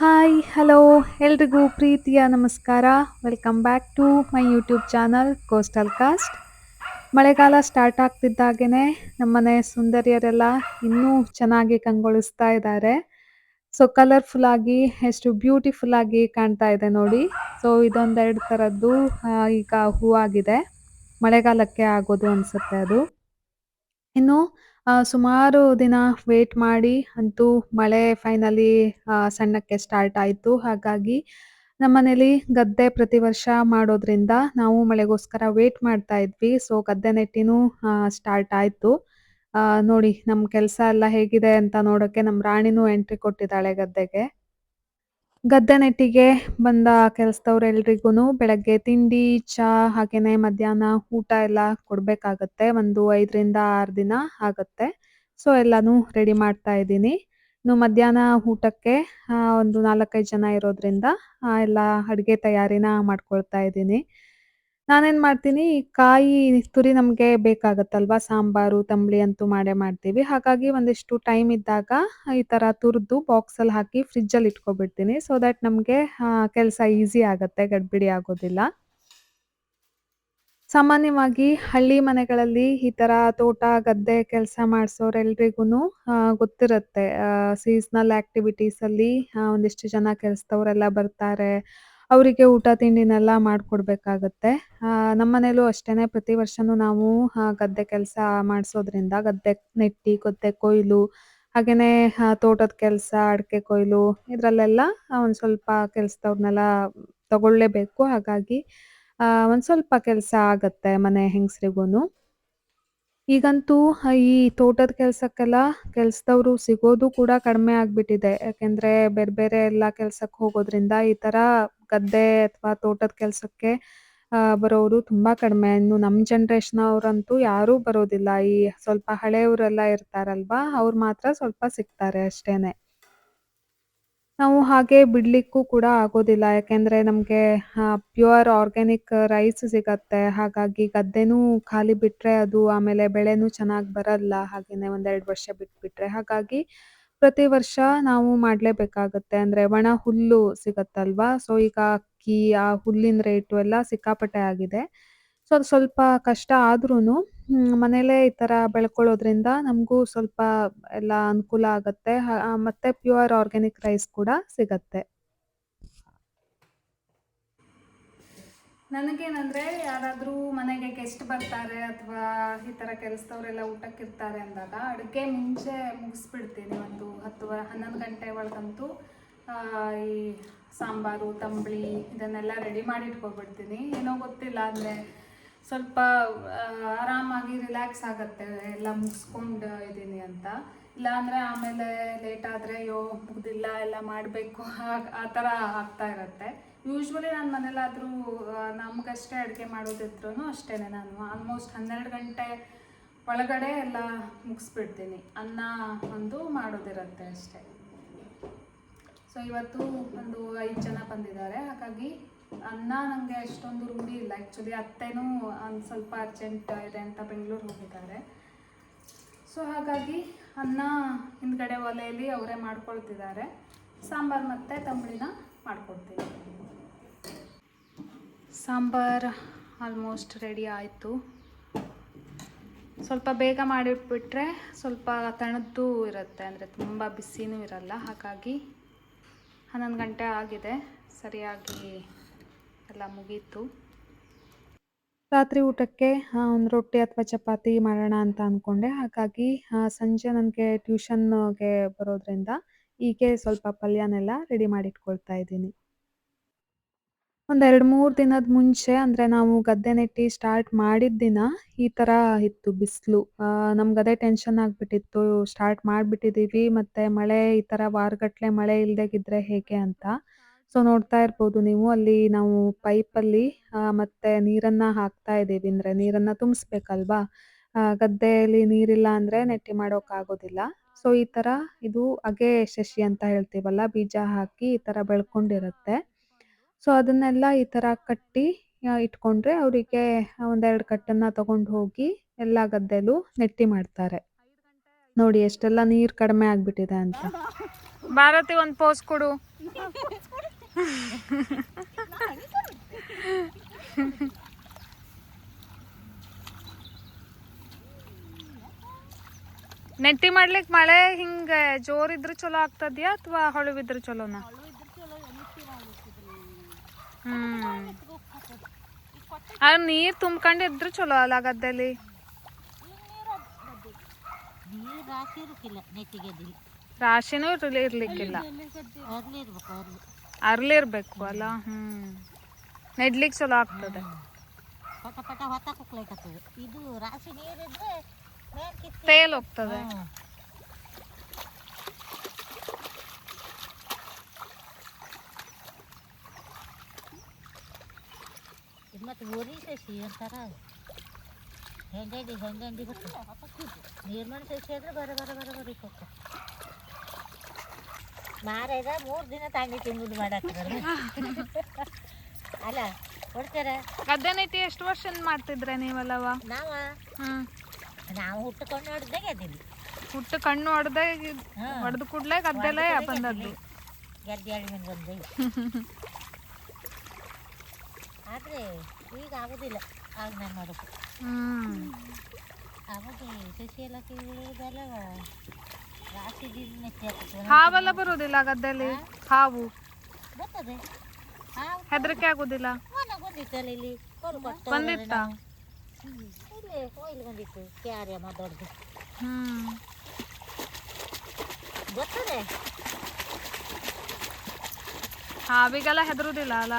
Hi, hello ಎಲ್ರಿಗೂ ಪ್ರೀತಿಯ ನಮಸ್ಕಾರ. Welcome back to my YouTube channel coastal cast. ಮಳೆಗಾಲ ಸ್ಟಾರ್ಟ್ ಆಗ್ತಿದ್ದಾಗೇನೆ ನಮ್ಮನೆ ಸುಂದರಿಯರೆಲ್ಲ ಇನ್ನೂ ಚೆನ್ನಾಗಿ ಕಂಗೊಳಿಸ್ತಾ ಇದ್ದಾರೆ. ಸೊ ಕಲರ್ಫುಲ್ ಆಗಿ ಎಷ್ಟು ಬ್ಯೂಟಿಫುಲ್ ಆಗಿ ಕಾಣ್ತಾ ಇದೆ ನೋಡಿ. ಸೊ ಇದೊಂದೆರಡು ಥರದ್ದು ಈಗ ಹೂವಾಗಿದೆ. ಮಳೆಗಾಲಕ್ಕೆ ಆಗೋದು ಅನ್ಸುತ್ತೆ ಅದು. ಇನ್ನು ಸುಮಾರು ದಿನ ವೇಟ್ ಮಾಡಿ ಅಂತೂ ಮಳೆ ಫೈನಲಿ ಸಣ್ಣಕ್ಕೆ ಸ್ಟಾರ್ಟ್ ಆಯ್ತು. ಹಾಗಾಗಿ ನಮ್ಮನೇಲಿ ಗದ್ದೆ ಪ್ರತಿ ವರ್ಷ ಮಾಡೋದ್ರಿಂದ ನಾವು ಮಳೆಗೋಸ್ಕರ ವೇಟ್ ಮಾಡ್ತಾ ಇದ್ವಿ. ಸೊ ಗದ್ದೆ ನೆಟ್ಟಿನೂ ಸ್ಟಾರ್ಟ್ ಆಯ್ತು. ನೋಡಿ ನಮ್ ಕೆಲ್ಸ ಎಲ್ಲ ಹೇಗಿದೆ ಅಂತ ನೋಡೋಕೆ ನಮ್ ರಾಣಿನೂ ಎಂಟ್ರಿ ಕೊಟ್ಟಿದ್ದಾಳೆ ಗದ್ದೆಗೆ. ಗದ್ದೆ ನೆಟ್ಟಿಗೆ ಬಂದ ಕೆಲಸದವ್ರೆಲ್ರಿಗೂನು ಬೆಳಗ್ಗೆ ತಿಂಡಿ, ಚಾ ಹಾಗೇನೆ ಮಧ್ಯಾಹ್ನ ಊಟ ಎಲ್ಲ ಕೊಡ್ಬೇಕಾಗತ್ತೆ. ಒಂದು 5ರಿಂದ 6 ದಿನ ಆಗತ್ತೆ. ಸೊ ಎಲ್ಲಾನು ರೆಡಿ ಮಾಡ್ತಾ ಇದ್ದೀನಿ. ಇನ್ನು ಮಧ್ಯಾಹ್ನ ಊಟಕ್ಕೆ ಒಂದು 4, 5 ಜನ ಇರೋದ್ರಿಂದ ಎಲ್ಲ ಅಡುಗೆ ತಯಾರಿನ ಮಾಡ್ಕೊಳ್ತಾ ಇದ್ದೀನಿ. ನಾನೇನ್ ಮಾಡ್ತೀನಿ, ಈ ಕಾಯಿ ತುರಿ ನಮ್ಗೆ ಬೇಕಾಗತ್ತಲ್ವಾ, ಸಾಂಬಾರು, ತಂಬಳಿ ಅಂತೂ ಮಾಡೇ ಮಾಡ್ತೀವಿ. ಹಾಗಾಗಿ ಒಂದಿಷ್ಟು ಟೈಮ್ ಇದ್ದಾಗ ಈ ಥರ ತುರ್ದು ಬಾಕ್ಸಲ್ಲಿ ಹಾಕಿ ಫ್ರಿಡ್ಜಲ್ಲಿ ಇಟ್ಕೊಬಿಡ್ತೀನಿ. ಸೊ ದ್ಯಾಟ್ ನಮ್ಗೆ ಕೆಲಸ ಈಸಿ ಆಗತ್ತೆ, ಗಡ್ಬಿಡಿ ಆಗೋದಿಲ್ಲ. ಸಾಮಾನ್ಯವಾಗಿ ಹಳ್ಳಿ ಮನೆಗಳಲ್ಲಿ ಈ ಥರ ತೋಟ, ಗದ್ದೆ ಕೆಲಸ ಮಾಡ್ಸೋರೆಲ್ರಿಗೂನು ಗೊತ್ತಿರುತ್ತೆ. ಸೀಸನಲ್ ಆಕ್ಟಿವಿಟೀಸಲ್ಲಿ ಒಂದಿಷ್ಟು ಜನ ಕೆಲಸದವರೆಲ್ಲ ಬರ್ತಾರೆ. ಅವರಿಗೆ ಊಟ ತಿಂಡಿನೆಲ್ಲ ಮಾಡ್ಕೊಡ್ಬೇಕಾಗತ್ತೆ. ನಮ್ಮನೇಲೂ ಅಷ್ಟೇನೆ ಪ್ರತಿ ವರ್ಷನೂ ನಾವು ಗದ್ದೆ ಕೆಲಸ ಮಾಡಿಸೋದ್ರಿಂದ ಗದ್ದೆ ನೆಟ್ಟಿ, ಗದ್ದೆ ಕೊಯ್ಲು, ಹಾಗೇನೇ ತೋಟದ ಕೆಲಸ, ಅಡಿಕೆ ಕೊಯ್ಲು ಇದರಲ್ಲೆಲ್ಲ ಒಂದು ಸ್ವಲ್ಪ ಕೆಲಸದವ್ರನ್ನೆಲ್ಲ ತಗೊಳ್ಳೇಬೇಕು. ಹಾಗಾಗಿ ಒಂದು ಸ್ವಲ್ಪ ಕೆಲಸ ಆಗತ್ತೆ ಮನೆ ಹೆಂಗಸ್ರಿಗೂನು. ಈಗಂತೂ ಈ ತೋಟದ ಕೆಲ್ಸಕ್ಕೆಲ್ಲ ಕೆಲ್ಸದವ್ರು ಸಿಗೋದು ಕೂಡ ಕಡಿಮೆ ಆಗ್ಬಿಟ್ಟಿದೆ. ಯಾಕೆಂದ್ರೆ ಬೇರೆ ಬೇರೆ ಎಲ್ಲ ಕೆಲ್ಸಕ್ಕೆ ಹೋಗೋದ್ರಿಂದ ಈ ತರ ಗದ್ದೆ ಅಥವಾ ತೋಟದ ಕೆಲ್ಸಕ್ಕೆ ಬರೋರು ತುಂಬಾ ಕಡಿಮೆ. ಇನ್ನು ನಮ್ಮ ಜನರೇಷನ್ ಅವ್ರಂತೂ ಯಾರೂ ಬರೋದಿಲ್ಲ. ಈ ಸ್ವಲ್ಪ ಹಳೆಯವರೆಲ್ಲ ಇರ್ತಾರಲ್ವಾ, ಅವ್ರು ಮಾತ್ರ ಸ್ವಲ್ಪ ಸಿಗ್ತಾರೆ ಅಷ್ಟೇನೆ. ನಾವು ಹಾಗೆ ಬಿಡ್ಲಿಕ್ಕೂ ಕೂಡ ಆಗೋದಿಲ್ಲ. ಯಾಕೆಂದ್ರೆ ನಮ್ಗೆ ಪ್ಯೂರ್ ಆರ್ಗ್ಯಾನಿಕ್ ರೈಸ್ ಸಿಗತ್ತೆ. ಹಾಗಾಗಿ ಗದ್ದೆನೂ ಖಾಲಿ ಬಿಟ್ರೆ ಅದು ಆಮೇಲೆ ಬೆಳೆನೂ ಚೆನ್ನಾಗ್ ಬರಲ್ಲ. ಹಾಗೇನೆ 1, 2 ವರ್ಷ ಬಿಟ್ಬಿಟ್ರೆ. ಹಾಗಾಗಿ ಪ್ರತಿ ವರ್ಷ ನಾವು ಮಾಡ್ಲೇಬೇಕಾಗತ್ತೆ. ಅಂದ್ರೆ ಒಣ ಹುಲ್ಲು ಸಿಗತ್ತಲ್ವಾ? ಸೊ ಈಗ ಅಕ್ಕಿ, ಆ ಹುಲ್ಲಿನ ರೇಟು ಎಲ್ಲ ಸಿಕ್ಕಾಪಟ್ಟೆ ಆಗಿದೆ. ಸೊ ಅದು ಸ್ವಲ್ಪ ಕಷ್ಟ ಆದ್ರೂನು ಮನೇಲೇ ಈ ತರ ಬೆಳ್ಕೊಳ್ಳೋದ್ರಿಂದ ನಮಗೂ ಸ್ವಲ್ಪ ಎಲ್ಲ ಅನುಕೂಲ ಆಗತ್ತೆ. ಮತ್ತೆ ಪ್ಯೂರ್ ಆರ್ಗ್ಯಾನಿಕ್ ರೈಸ್ ಕೂಡ ಸಿಗತ್ತೆ. ನನಗೇನಂದ್ರೆ ಯಾರಾದರೂ ಮನೆಗೆ ಗೆಸ್ಟ್ ಬರ್ತಾರೆ ಅಥವಾ ಈ ಥರ ಕೆಲಸದವರೆಲ್ಲ ಊಟಕ್ಕಿರ್ತಾರೆ ಅಂದಾಗ ಅಡುಗೆ ಮುಂಚೆ ಮುಗಿಸ್ಬಿಡ್ತೀನಿ. ಒಂದು 10-11 ಗಂಟೆ ಒಳಗಂತೂ ಈ ಸಾಂಬಾರು, ತಂಬಳಿ ಇದನ್ನೆಲ್ಲ ರೆಡಿ ಮಾಡಿ ಇಟ್ಕೊಬಿಡ್ತೀನಿ. ಏನೋ ಗೊತ್ತಿಲ್ಲ ಅಂದರೆ ಸ್ವಲ್ಪ ಆರಾಮಾಗಿ ರಿಲ್ಯಾಕ್ಸ್ ಆಗುತ್ತೆ ಎಲ್ಲ ಮುಗಿಸ್ಕೊಂಡು ಇದ್ದೀನಿ ಅಂತ. ಇಲ್ಲಾಂದರೆ ಆಮೇಲೆ ಲೇಟ್ ಆದರೆ ಅಯ್ಯೋ ಮುಗ್ದಿಲ್ಲ ಎಲ್ಲ ಮಾಡಬೇಕು ಆ ಥರ ಆಗ್ತಾ ಇರುತ್ತೆ. ಯೂಶ್ವಲಿ ನಾನು ಮನೇಲಾದರೂ ನಮಗಷ್ಟೇ ಅಡುಗೆ ಮಾಡೋದಿದ್ರೂ ಅಷ್ಟೇ, ನಾನು ಆಲ್ಮೋಸ್ಟ್ 12 ಗಂಟೆ ಒಳಗಡೆ ಎಲ್ಲ ಮುಗಿಸ್ಬಿಡ್ತೀನಿ. ಅನ್ನ ಒಂದು ಮಾಡೋದಿರುತ್ತೆ ಅಷ್ಟೇ. ಸೊ ಇವತ್ತು ಒಂದು 5 ಜನ ಬಂದಿದ್ದಾರೆ. ಹಾಗಾಗಿ ಅನ್ನ ನನಗೆ ಅಷ್ಟೊಂದು ರೂಢಿ ಇಲ್ಲ. ಆ್ಯಕ್ಚುಲಿ ಅತ್ತೆನೂ ಒಂದು ಸ್ವಲ್ಪ ಅರ್ಜೆಂಟ್ ಇದೆ ಅಂತ ಬೆಂಗಳೂರು ಹೋಗಿದ್ದಾರೆ. ಸೊ ಹಾಗಾಗಿ ಅನ್ನ ಹಿಂದ್ಗಡೆ ಒಲೆಯಲ್ಲಿ ಅವರೇ ಮಾಡ್ಕೊಳ್ತಿದ್ದಾರೆ. ಸಾಂಬಾರು ಮತ್ತು ತಂಬಳಿನ ಮಾಡ್ಕೊಡ್ತೀನಿ. ಸಾಂಬಾರು ಆಲ್ಮೋಸ್ಟ್ ರೆಡಿ ಆಯಿತು. ಸ್ವಲ್ಪ ಬೇಗ ಮಾಡಿಟ್ಬಿಟ್ರೆ ಸ್ವಲ್ಪ ತಣ್ಣದ್ದು ಇರುತ್ತೆ, ಅಂದರೆ ತುಂಬ ಬಿಸಿನೂ ಇರಲ್ಲ. ಹಾಗಾಗಿ 11 ಗಂಟೆ ಆಗಿದೆ, ಸರಿಯಾಗಿ ಎಲ್ಲ ಮುಗೀತು. ರಾತ್ರಿ ಊಟಕ್ಕೆ ಒಂದು ರೊಟ್ಟಿ ಅಥವಾ ಚಪಾತಿ ಮಾಡೋಣ ಅಂತ ಅಂದ್ಕೊಂಡೆ. ಹಾಗಾಗಿ ಸಂಜೆ ನನಗೆ ಟ್ಯೂಷನ್ಗೆ ಬರೋದ್ರಿಂದ ಹೀಗೆ ಸ್ವಲ್ಪ ಪಲ್ಯನೆಲ್ಲ ರೆಡಿ ಮಾಡಿಟ್ಕೊಳ್ತಾ ಇದ್ದೀನಿ. ಒಂದು 2-3 ದಿನದ ಮುಂಚೆ, ಅಂದರೆ ನಾವು ಗದ್ದೆ ನೆಟ್ಟಿ ಸ್ಟಾರ್ಟ್ ಮಾಡಿದ ದಿನ ಈ ಥರ ಇತ್ತು ಬಿಸಿಲು. ನಮ್ಗೆ ಅದೇ ಟೆನ್ಷನ್ ಆಗಿಬಿಟ್ಟಿತ್ತು. ಸ್ಟಾರ್ಟ್ ಮಾಡಿಬಿಟ್ಟಿದ್ದೀವಿ ಮತ್ತು ಮಳೆ ಈ ಥರ ವಾರಗಟ್ಟಲೆ ಮಳೆ ಇಲ್ಲದೆ ಹೇಗೆ ಅಂತ. ಸೊ ನೋಡ್ತಾ ಇರ್ಬೋದು ನೀವು, ಅಲ್ಲಿ ನಾವು ಪೈಪಲ್ಲಿ ಮತ್ತು ನೀರನ್ನು ಹಾಕ್ತಾ ಇದ್ದೀವಿ. ಅಂದರೆ ನೀರನ್ನು ತುಂಬಿಸ್ಬೇಕಲ್ವಾ, ಗದ್ದೆಯಲ್ಲಿ ನೀರಿಲ್ಲ ಅಂದರೆ ನೆಟ್ಟಿ ಮಾಡೋಕ್ಕಾಗೋದಿಲ್ಲ. ಸೊ ಈ ಥರ ಇದು ಅಗೆ ಶಶಿ ಅಂತ ಹೇಳ್ತೀವಲ್ಲ, ಬೀಜ ಹಾಕಿ ಈ ಥರ ಬೆಳ್ಕೊಂಡಿರುತ್ತೆ. ಸೊ ಅದನ್ನೆಲ್ಲ ಈ ಥರ ಕಟ್ಟಿ ಇಟ್ಕೊಂಡ್ರೆ ಅವರಿಗೆ 1-2 ಕಟ್ಟನ್ನು ತಗೊಂಡು ಹೋಗಿ ಎಲ್ಲ ಗದ್ದೆಲೂ ನೆಟ್ಟಿ ಮಾಡ್ತಾರೆ. ನೋಡಿ ಎಷ್ಟೆಲ್ಲ ನೀರು ಕಡಿಮೆ ಆಗಿಬಿಟ್ಟಿದೆ ಅಂತ. ಭಾರತಿ ಒಂದು ಪೋಸ್ ಕೊಡು. ನೆಟ್ಟಿ ಮಾಡ್ಲಿಕ್ಕೆ ಮಳೆ ಹಿಂಗೆ ಜೋರಿದ್ರೆ ಚಲೋ ಆಗ್ತದ್ಯಾ ಅಥವಾ ಹೊಳವಿದ್ರೆ ಚಲೋನಾ? ಅದು ನೀರು ತುಂಬ್ಕೊಂಡಿದ್ರೆ ಚಲೋ ಅಲ್ಲ ಗದ್ದೆಲಿ. ರಾಶಿನೂ ಇರ್ಲಿಕ್ಕಿಲ್ಲ, ಅರ್ಲಿರ್ಬೇಕು ಅಲ್ಲ. ನೆಡ್ಲಿಕ್ಕೆ ಚಲೋ ಆಗ್ತದೆ. ತೇಲ್ ಹೋಗ್ತದೆ. ಮತ್ತೆ ಊರಿ ಸಸಿ ಅಂತಾರ ಹೆಂಗಂಡಿ ನೀರ್ಮಣ್ ಸಸಿ ಅಂದ್ರೆ ಬರ ಕೊಕ್ಕ ಮಾರದ 3 ದಿನ ತಾಂಡಿ ತಿಂಬುದು ಮಾಡಾಕ್ತಾರೆ ಅಲ್ಲ ಕೊಡ್ತಾರ. ಗದ್ದೆ ನೈತಿ ಎಷ್ಟು ವರ್ಷ ಮಾಡ್ತಿದ್ರೆ ನೀವಲ್ಲವ? ನಾವು ಹುಟ್ಟುಕೊಂಡು ಹೊಡೆದೇ ಗೆದ್ದಿಲ್ಲ. ಹುಟ್ಟು ಕಣ್ಣು ಹೊಡೆದು ಕೂಡ್ಲೆ ಗದ್ದೆಲೇ ಬಂದದ್ದು. ಗೆದ್ದೆ ಎಳ್ಮೀನು ಬಂದೆ. ಆದರೆ ಈಗ ಆಗೋದಿಲ್ಲ. ಆಗ ನಾನು ಮಾಡೋದು ಆವಾಗ ಸಸಿ ಎಲ್ಲ ಕೀಳುವುದೆಲ್ಲ ರಾಶಿ ಮೆಚ್ಚಿ ಆಗ್ತದೆ. ಹಾವೆಲ್ಲ ಬರೋದಿಲ್ಲ ಗದ್ದೆಲಿ? ಹಾವು ಬರ್ತದೆ. ಹೆದರಿಕೆ ಆಗೋದಿಲ್ಲ? ಬಂದಿತ್ತಲ್ಲ ಇಲ್ಲಿ ಬಂದಿತ್ತ? ಇಲ್ಲಿ ಕೊಯ್ಲು ಬಂದಿತ್ತು. ಕ್ಯಾರೆ ಮಾತಾಡ್ದು ಬರ್ತದೆ. ಹಾವಿಗೆಲ್ಲ ಹೆದರುದಿಲ್ಲ ಅಲ್ಲ?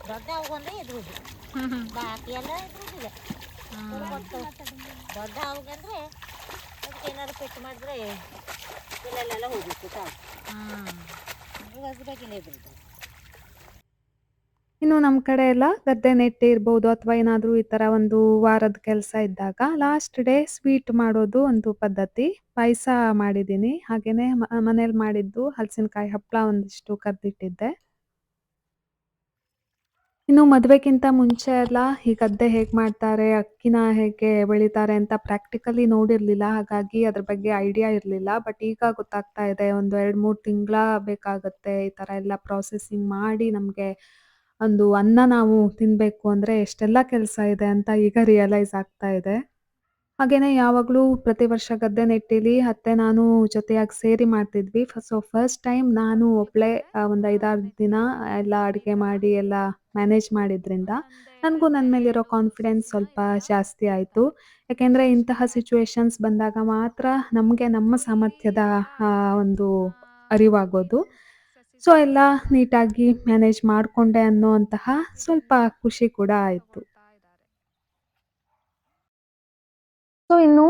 ದೊಡ್ಡ ಹಾವುಗಂದ್ರೆ ಎದುರುದು, ಬಾಕಿ ಎಲ್ಲ ಎದುರುದಿಲ್ಲ. ದೊಡ್ಡ ಹಾವುಗಂದ್ರೆ ಅದಕ್ಕೆ ಏನಾದ್ರು ಪೆಟ್ಟು ಮಾಡಿದ್ರೆ ಇಲ್ಲೆಲ್ಲ ಹೋಗಿತ್ತು ಸಾಕು. ಅದ್ರ ಬಗ್ಗೆ ಎದುರುದು. ಇನ್ನು ನಮ್ಮ ಕಡೆ ಎಲ್ಲ ಗದ್ದೆ ನೆಟ್ಟಿ ಇರ್ಬೋದು ಅಥವಾ ಏನಾದರೂ ಈ ಥರ ಒಂದು ವಾರದ ಕೆಲಸ ಇದ್ದಾಗ ಲಾಸ್ಟ್ ಡೇ ಸ್ವೀಟ್ ಮಾಡೋದು ಒಂದು ಪದ್ಧತಿ. ಪಾಯಸ ಮಾಡಿದ್ದೀನಿ. ಹಾಗೇನೆ ಮನೇಲಿ ಮಾಡಿದ್ದು ಹಲಸಿನಕಾಯಿ ಹಪ್ಪಳ ಒಂದಿಷ್ಟು ಕರ್ದಿಟ್ಟಿದ್ದೆ. ಇನ್ನು ಮದುವೆಗಿಂತ ಮುಂಚೆ ಎಲ್ಲ ಈ ಗದ್ದೆ ಹೇಗೆ ಮಾಡ್ತಾರೆ, ಅಕ್ಕಿನ ಹೇಗೆ ಬೆಳಿತಾರೆ ಅಂತ ಪ್ರಾಕ್ಟಿಕಲಿ ನೋಡಿರಲಿಲ್ಲ. ಹಾಗಾಗಿ ಅದ್ರ ಬಗ್ಗೆ ಐಡಿಯಾ ಇರಲಿಲ್ಲ. ಬಟ್ ಈಗ ಗೊತ್ತಾಗ್ತಾ ಇದೆ. ಒಂದು 2-3 ತಿಂಗಳ ಬೇಕಾಗುತ್ತೆ ಈ ಥರ ಎಲ್ಲ ಪ್ರಾಸೆಸಿಂಗ್ ಮಾಡಿ ನಮಗೆ ಒಂದು ಅನ್ನ ನಾವು ತಿನ್ನಬೇಕು ಅಂದರೆ ಎಷ್ಟೆಲ್ಲ ಕೆಲಸ ಇದೆ ಅಂತ ಈಗ ರಿಯಲೈಸ್ ಆಗ್ತಾ ಇದೆ. ಹಾಗೇನೆ ಯಾವಾಗಲೂ ಪ್ರತಿ ವರ್ಷ ಗದ್ದೆ ನೆಟ್ಟಿಲಿ ಅತ್ತೆ ನಾನು ಜೊತೆಯಾಗಿ ಸೇರಿ ಮಾಡ್ತಿದ್ವಿ. ಫಸ್ಟ್ ಟೈಮ್ ನಾನು ಒಬ್ಬಳೇ ಒಂದು 5-6 ದಿನ ಎಲ್ಲ ಅಡುಗೆ ಮಾಡಿ ಎಲ್ಲ ಮ್ಯಾನೇಜ್ ಮಾಡಿದ್ರಿಂದ ನನಗೂ ನನ್ನ ಮೇಲಿರೋ ಕಾನ್ಫಿಡೆನ್ಸ್ ಸ್ವಲ್ಪ ಜಾಸ್ತಿ ಆಯಿತು. ಯಾಕೆಂದರೆ ಇಂತಹ ಸಿಚುವೇಶನ್ಸ್ ಬಂದಾಗ ಮಾತ್ರ ನಮಗೆ ನಮ್ಮ ಸಾಮರ್ಥ್ಯದ ಒಂದು ಅರಿವಾಗೋದು. ಸೊ ಎಲ್ಲ ನೀಟಾಗಿ ಮ್ಯಾನೇಜ್ ಮಾಡಿಕೊಂಡೆ ಅನ್ನೋಂತಹ ಸ್ವಲ್ಪ ಖುಷಿ ಕೂಡ ಆಯಿತು. ಸೊ ಇನ್ನು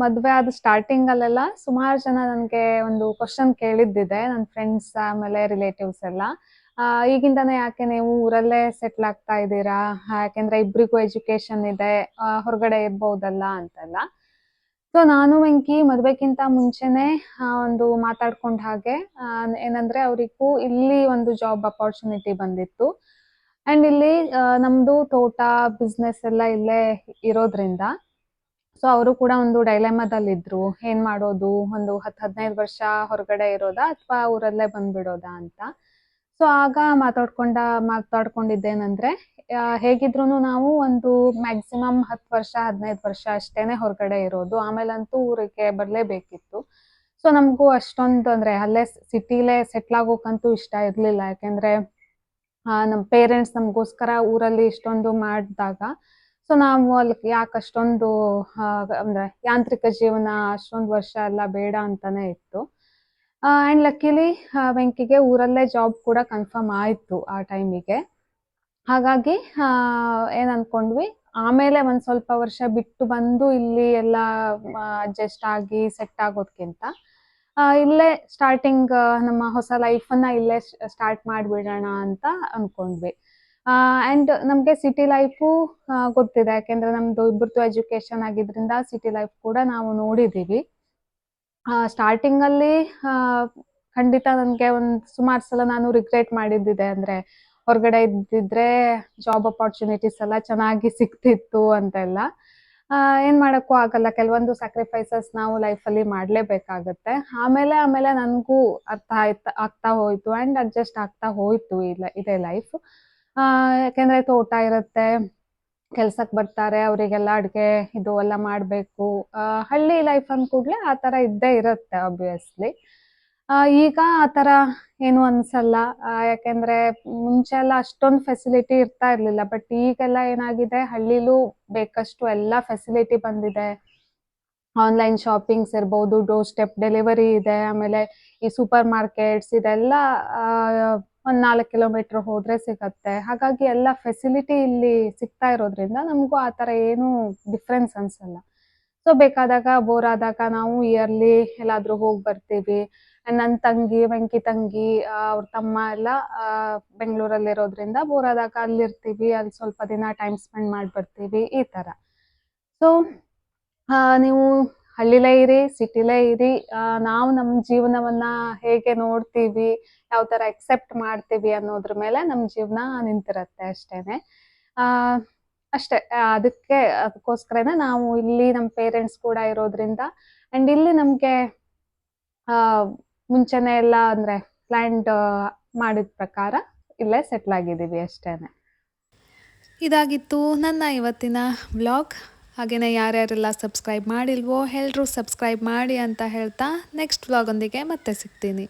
ಮದುವೆ ಆದ ಸ್ಟಾರ್ಟಿಂಗಲ್ಲೆಲ್ಲ ಸುಮಾರು ಜನ ನನಗೆ ಒಂದು ಕ್ವಶನ್ ಕೇಳಿದ್ದಿದೆ, ನನ್ನ ಫ್ರೆಂಡ್ಸ್ ಆಮೇಲೆ ರಿಲೇಟಿವ್ಸ್ ಎಲ್ಲ. ಈಗಿಂದನೇ ಯಾಕೆ ನೀವು ಊರಲ್ಲೇ ಸೆಟ್ಲ್ ಆಗ್ತಾ ಇದ್ದೀರಾ, ಯಾಕೆಂದರೆ ಇಬ್ಬರಿಗೂ ಎಜುಕೇಷನ್ ಇದೆ, ಹೊರಗಡೆ ಇರ್ಬೋದಲ್ಲ ಅಂತೆಲ್ಲ. ಸೊ ನಾನು ವೆಂಕಿ ಮದುವೆಗಿಂತ ಮುಂಚೆನೇ ಒಂದು ಮಾತಾಡ್ಕೊಂಡ ಹಾಗೆ ಏನಂದರೆ ಅವರಿಗೂ ಇಲ್ಲಿ ಒಂದು ಜಾಬ್ ಅಪಾರ್ಚುನಿಟಿ ಬಂದಿತ್ತು. ಆ್ಯಂಡ್ ಇಲ್ಲಿ ನಮ್ಮದು ತೋಟ ಬಿಸ್ನೆಸ್ ಎಲ್ಲ ಇಲ್ಲೇ ಇರೋದ್ರಿಂದ ಸೊ ಅವರು ಕೂಡ ಒಂದು ಡೈಲೆಮಾದಲ್ಲಿದ್ದರು. ಏನು ಮಾಡೋದು, ಒಂದು 10-15 ವರ್ಷ ಹೊರಗಡೆ ಇರೋದಾ ಅಥವಾ ಊರಲ್ಲೇ ಬಂದುಬಿಡೋದಾ ಅಂತ. ಸೊ ಆಗ ಮಾತಾಡ್ಕೊಂಡಿದ್ದೇನೆಂದರೆ ಹೇಗಿದ್ರೂ ನಾವು ಒಂದು ಮ್ಯಾಕ್ಸಿಮಮ್ 10 ವರ್ಷ 15 ವರ್ಷ ಅಷ್ಟೇ ಹೊರಗಡೆ ಇರೋದು, ಆಮೇಲಂತೂ ಊರಿಗೆ ಬರಲೇಬೇಕಿತ್ತು. ಸೊ ನಮಗೂ ಅಷ್ಟೊಂದು ಅಂದರೆ ಅಲ್ಲೇ ಸಿಟಿಲೇ ಸೆಟ್ಲ್ ಆಗೋಕ್ಕಂತೂ ಇಷ್ಟ ಇರಲಿಲ್ಲ. ಯಾಕೆಂದರೆ ನಮ್ಮ ಪೇರೆಂಟ್ಸ್ ನಮಗೋಸ್ಕರ ಊರಲ್ಲಿ ಇಷ್ಟೊಂದು ಮಾಡಿದಾಗ ಸೊ ನಾವು ಅಲ್ಲಿ ಯಾಕೆ ಅಷ್ಟೊಂದು ಅಂದರೆ ಯಾಂತ್ರಿಕ ಜೀವನ ಅಷ್ಟೊಂದು ವರ್ಷ ಎಲ್ಲ ಬೇಡ ಅಂತಲೇ ಇತ್ತು. ಆ್ಯಂಡ್ ಲಕ್ಕಿಲಿ ವೆಂಕಿಗೆ ಊರಲ್ಲೇ ಜಾಬ್ ಕೂಡ ಕನ್ಫರ್ಮ್ ಆಯಿತು ಆ ಟೈಮಿಗೆ. ಹಾಗಾಗಿ ಏನು ಅಂದ್ಕೊಂಡ್ವಿ, ಆಮೇಲೆ ಒಂದು ಸ್ವಲ್ಪ ವರ್ಷ ಬಿಟ್ಟು ಬಂದು ಇಲ್ಲಿ ಎಲ್ಲ ಅಡ್ಜಸ್ಟ್ ಆಗಿ ಸೆಟ್ ಆಗೋದಕ್ಕಿಂತ ಇಲ್ಲೇ ಸ್ಟಾರ್ಟಿಂಗ್ ನಮ್ಮ ಹೊಸ ಲೈಫನ್ನು ಇಲ್ಲೇ ಸ್ಟಾರ್ಟ್ ಮಾಡಿಬಿಡೋಣ ಅಂತ ಅಂದ್ಕೊಂಡ್ವಿ. ಆ್ಯಂಡ್ ನಮಗೆ ಸಿಟಿ ಲೈಫು ಗೊತ್ತಿದೆ, ಯಾಕೆಂದರೆ ನಮ್ಮದು ಇಬ್ಬರದು ಎಜುಕೇಷನ್ ಆಗಿದ್ದರಿಂದ ಸಿಟಿ ಲೈಫ್ ಕೂಡ ನಾವು ನೋಡಿದ್ದೀವಿ. ಸ್ಟಾರ್ಟಿಂಗಲ್ಲಿ ಖಂಡಿತ ನನಗೆ ಒಂದು ಸುಮಾರು ಸಲ ನಾನು ರಿಗ್ರೆಟ್ ಮಾಡಿದ್ದಿದೆ. ಅಂದರೆ ಹೊರಗಡೆ ಇದ್ದಿದ್ರೆ ಜಾಬ್ ಅಪಾರ್ಚುನಿಟೀಸ್ ಎಲ್ಲ ಚೆನ್ನಾಗಿ ಸಿಗ್ತಿತ್ತು ಅಂತೆಲ್ಲ. ಏನು ಮಾಡೋಕ್ಕೂ ಆಗಲ್ಲ. ಕೆಲವೊಂದು ಸ್ಯಾಕ್ರಿಫೈಸಸ್ ನಾವು ಲೈಫಲ್ಲಿ ಮಾಡಲೇಬೇಕಾಗತ್ತೆ. ಆಮೇಲೆ ನನಗೂ ಆಗ್ತಾ ಹೋಯಿತು ಆ್ಯಂಡ್ ಅಡ್ಜಸ್ಟ್ ಆಗ್ತಾ ಹೋಯಿತು ಇದೇ ಲೈಫ್. ಯಾಕೆಂದರೆ ತೋಟ ಇರುತ್ತೆ, ಕೆಲ್ಸಕ್ಕೆ ಬರ್ತಾರೆ, ಅವರಿಗೆಲ್ಲ ಅಡುಗೆ ಇದು ಎಲ್ಲ ಮಾಡಬೇಕು. ಹಳ್ಳಿ ಲೈಫ್ ಅಂದ ಕೂಡಲೇ ಆ ಥರ ಇದ್ದೇ ಇರುತ್ತೆ ಆಬ್ವಿಯಸ್ಲಿ. ಈಗ ಆ ಥರ ಏನು ಅನ್ಸಲ್ಲ. ಯಾಕೆಂದರೆ ಮುಂಚೆ ಎಲ್ಲ ಅಷ್ಟೊಂದು ಫೆಸಿಲಿಟಿ ಇರ್ತಾ ಇರಲಿಲ್ಲ. ಬಟ್ ಈಗೆಲ್ಲ ಏನಾಗಿದೆ, ಹಳ್ಳಿಲೂ ಬೇಕಷ್ಟು ಎಲ್ಲ ಫೆಸಿಲಿಟಿ ಬಂದಿದೆ. ಆನ್ಲೈನ್ ಶಾಪಿಂಗ್ಸ್ ಇರ್ಬೋದು, ಡೋರ್ ಸ್ಟೆಪ್ ಡೆಲಿವರಿ ಇದೆ. ಆಮೇಲೆ ಈ ಸೂಪರ್ ಮಾರ್ಕೆಟ್ಸ್ ಇದೆಲ್ಲ ಒಂದು 4 ಕಿಲೋಮೀಟ್ರ್ ಹೋದರೆ ಸಿಗತ್ತೆ. ಹಾಗಾಗಿ ಎಲ್ಲ ಫೆಸಿಲಿಟಿ ಇಲ್ಲಿ ಸಿಗ್ತಾ ಇರೋದ್ರಿಂದ ನಮಗೂ ಆ ಥರ ಏನೂ ಡಿಫ್ರೆನ್ಸ್ ಅನ್ಸಲ್ಲ. ಸೊ ಬೇಕಾದಾಗ ಬೋರ್ ಆದಾಗ ನಾವು ಇಯರ್ಲಿ ಎಲ್ಲಾದರೂ ಹೋಗಿ ಬರ್ತೀವಿ. ನನ್ನ ತಂಗಿ, ವೆಂಕಿ ತಂಗಿ, ಅವ್ರ ತಮ್ಮ ಎಲ್ಲ ಬೆಂಗಳೂರಲ್ಲಿರೋದ್ರಿಂದ ಬೋರ್ ಆದಾಗ ಅಲ್ಲಿರ್ತೀವಿ. ಅಲ್ಲಿ ಸ್ವಲ್ಪ ದಿನ ಟೈಮ್ ಸ್ಪೆಂಡ್ ಮಾಡಿ ಬರ್ತೀವಿ, ಈ ಥರ. ಸೊ ನೀವು ಹಳ್ಳಿಲೇ ಇರಿ, ಸಿಟಿಲೇ ಇರಿ, ನಾವು ನಮ್ಮ ಜೀವನವನ್ನ ಹೇಗೆ ನೋಡ್ತೀವಿ, ಯಾವ ಥರ ಎಕ್ಸೆಪ್ಟ್ ಮಾಡ್ತೀವಿ ಅನ್ನೋದ್ರ ಮೇಲೆ ನಮ್ಮ ಜೀವನ ನಿಂತಿರುತ್ತೆ ಅಷ್ಟೇನೆ. ಅಷ್ಟೇ. ಅದಕ್ಕೋಸ್ಕರನೇ ನಾವು ಇಲ್ಲಿ ನಮ್ಮ ಪೇರೆಂಟ್ಸ್ ಕೂಡ ಇರೋದ್ರಿಂದ ಆ್ಯಂಡ್ ಇಲ್ಲಿ ನಮಗೆ ಮುಂಚೆನೇ ಎಲ್ಲ ಅಂದರೆ ಪ್ಲ್ಯಾಂಡ್ ಮಾಡಿದ ಪ್ರಕಾರ ಇಲ್ಲೇ ಸೆಟ್ಲ್ ಆಗಿದ್ದೀವಿ ಅಷ್ಟೇನೆ. ಇದಾಗಿತ್ತು ನನ್ನ ಇವತ್ತಿನ ವ್ಲಾಗ್. ಹಾಗೆಯೇ ಯಾರ್ಯಾರೆಲ್ಲ ಸಬ್ಸ್ಕ್ರೈಬ್ ಮಾಡಿಲ್ವೋ ಎಲ್ಲರೂ ಸಬ್ಸ್ಕ್ರೈಬ್ ಮಾಡಿ ಅಂತ ಹೇಳ್ತಾ ನೆಕ್ಸ್ಟ್ ವ್ಲಾಗೊಂದಿಗೆ ಮತ್ತೆ ಸಿಗ್ತೀನಿ.